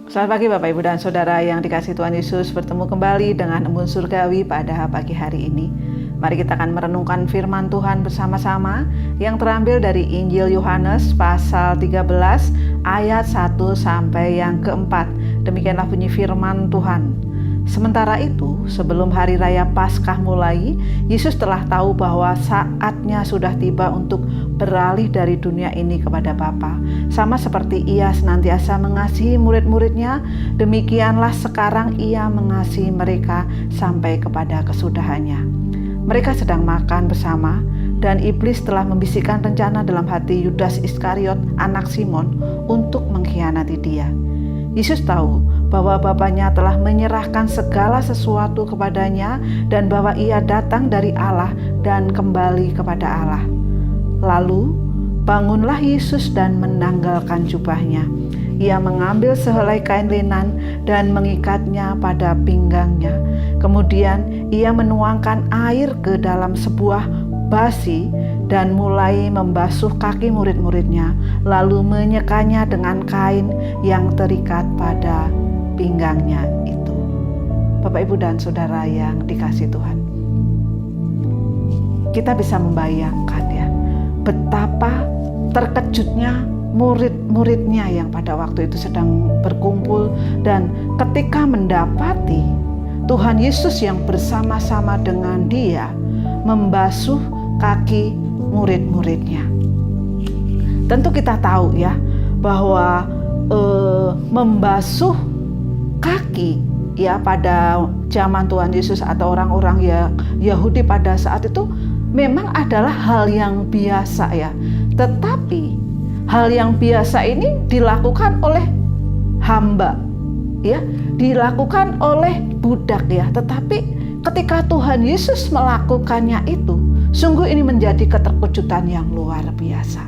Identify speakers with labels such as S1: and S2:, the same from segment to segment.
S1: Selamat pagi Bapak Ibu dan Saudara yang dikasihi Tuhan Yesus, bertemu kembali dengan Embun Surgawi pada pagi hari ini. Mari kita akan merenungkan firman Tuhan bersama-sama yang terambil dari Injil Yohanes pasal 13 ayat 1 sampai yang keempat. Demikianlah bunyi firman Tuhan. Sementara itu, sebelum hari raya Paskah mulai, Yesus telah tahu bahwa saatnya sudah tiba untuk beralih dari dunia ini kepada Bapa. Sama seperti Ia senantiasa mengasihi murid-muridnya, demikianlah sekarang Ia mengasihi mereka sampai kepada kesudahannya. Mereka sedang makan bersama, dan iblis telah membisikkan rencana dalam hati Yudas Iskariot, anak Simon, untuk mengkhianati Dia. Yesus tahu bahwa Bapanya telah menyerahkan segala sesuatu kepadanya dan bahwa Ia datang dari Allah dan kembali kepada Allah. Lalu bangunlah Yesus dan menanggalkan jubahnya. Ia mengambil sehelai kain linan dan mengikatnya pada pinggangnya. Kemudian Ia menuangkan air ke dalam sebuah basi dan mulai membasuh kaki murid-muridnya, lalu menyekanya dengan kain yang terikat pada pinggangnya itu. Bapak, Ibu, dan Saudara yang dikasihi Tuhan, kita bisa membayangkan ya, betapa terkejutnya murid-muridnya yang pada waktu itu sedang berkumpul, dan ketika mendapati Tuhan Yesus yang bersama-sama dengan dia membasuh kaki murid-muridnya. Tentu kita tahu ya bahwa membasuh kaki ya pada zaman Tuhan Yesus atau orang-orang Yahudi pada saat itu memang adalah hal yang biasa ya. Tetapi hal yang biasa ini dilakukan oleh hamba ya, dilakukan oleh budak ya. Tetapi ketika Tuhan Yesus melakukannya itu, sungguh ini menjadi keterkejutan yang luar biasa.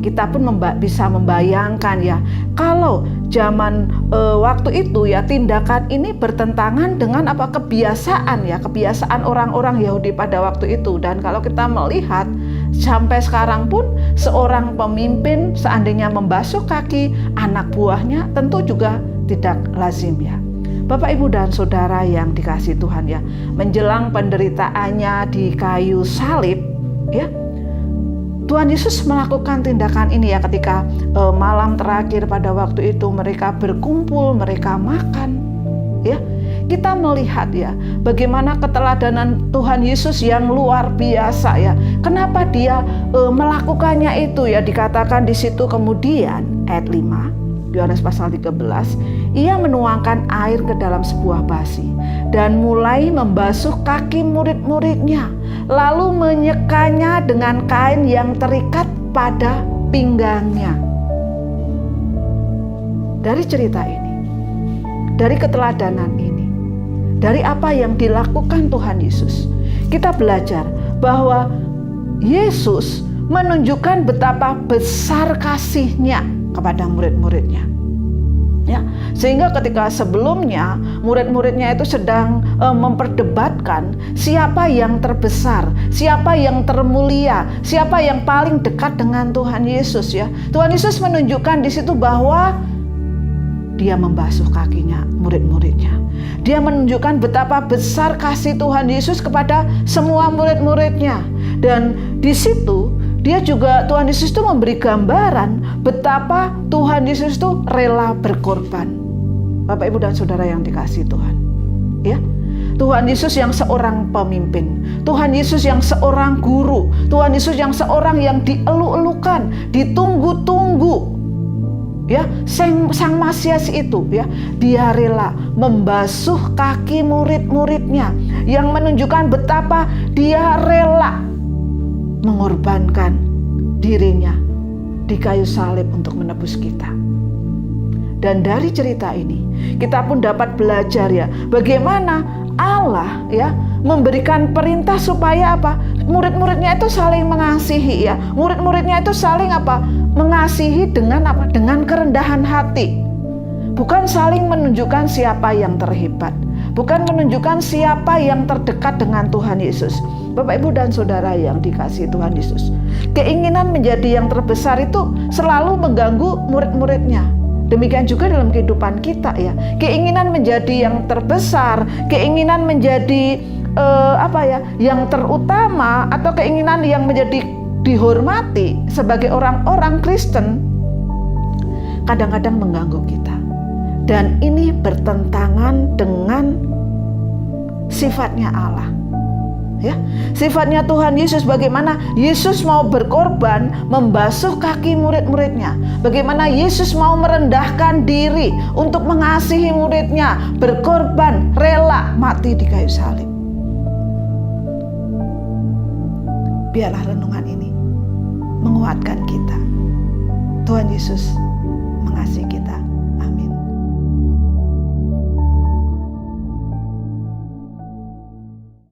S1: Kita pun bisa membayangkan ya, kalau zaman waktu itu ya, tindakan ini bertentangan dengan kebiasaan orang-orang Yahudi pada waktu itu. Dan kalau kita melihat sampai sekarang pun, seorang pemimpin seandainya membasuh kaki anak buahnya tentu juga tidak lazim ya. Bapak, Ibu, dan Saudara yang dikasihi Tuhan ya, menjelang penderitaannya di kayu salib ya, Tuhan Yesus melakukan tindakan ini ya, ketika malam terakhir pada waktu itu mereka berkumpul, mereka makan ya. Kita melihat ya bagaimana keteladanan Tuhan Yesus yang luar biasa ya. Kenapa dia melakukannya itu ya, dikatakan di situ kemudian ayat 5 Yohanes pasal 13, Ia menuangkan air ke dalam sebuah basi dan mulai membasuh kaki murid-muridnya, lalu menyekanya dengan kain yang terikat pada pinggangnya. Dari cerita ini, dari keteladanan ini, dari apa yang dilakukan Tuhan Yesus, kita belajar bahwa Yesus menunjukkan betapa besar kasih-Nya kepada murid-muridnya ya, sehingga ketika sebelumnya murid-muridnya itu sedang memperdebatkan siapa yang terbesar, siapa yang termulia, siapa yang paling dekat dengan Tuhan Yesus ya. Tuhan Yesus menunjukkan di situ bahwa Dia membasuh kakinya murid-muridnya. Dia menunjukkan betapa besar kasih Tuhan Yesus kepada semua murid-muridnya. Dan di situ Tuhan Yesus itu memberi gambaran betapa Tuhan Yesus itu rela berkorban. Bapak, Ibu, dan Saudara yang dikasihi Tuhan ya, Tuhan Yesus yang seorang pemimpin, Tuhan Yesus yang seorang guru, Tuhan Yesus yang seorang yang dielu-elukan, ditunggu-tunggu ya, sang Masias itu ya, Dia rela membasuh kaki murid-muridnya, yang menunjukkan betapa Dia rela mengorbankan dirinya di kayu salib untuk menebus kita. Dan dari cerita ini kita pun dapat belajar ya, bagaimana Allah ya memberikan perintah supaya apa? Murid-muridnya itu saling mengasihi ya. Murid-muridnya itu saling mengasihi dengan dengan kerendahan hati. Bukan saling menunjukkan siapa yang terhebat, bukan menunjukkan siapa yang terdekat dengan Tuhan Yesus. Bapak, Ibu, dan Saudara yang dikasihi Tuhan Yesus, keinginan menjadi yang terbesar itu selalu mengganggu murid-muridnya. Demikian juga dalam kehidupan kita ya. Keinginan menjadi yang terbesar, keinginan menjadi yang terutama, atau keinginan yang menjadi dihormati sebagai orang-orang Kristen kadang-kadang mengganggu kita. Dan ini bertentangan dengan sifatnya Allah. Ya, sifatnya Tuhan Yesus, bagaimana Yesus mau berkorban membasuh kaki murid-muridnya, bagaimana Yesus mau merendahkan diri untuk mengasihi muridnya, berkorban, rela mati di kayu salib. Biarlah renungan ini menguatkan kita. Tuhan Yesus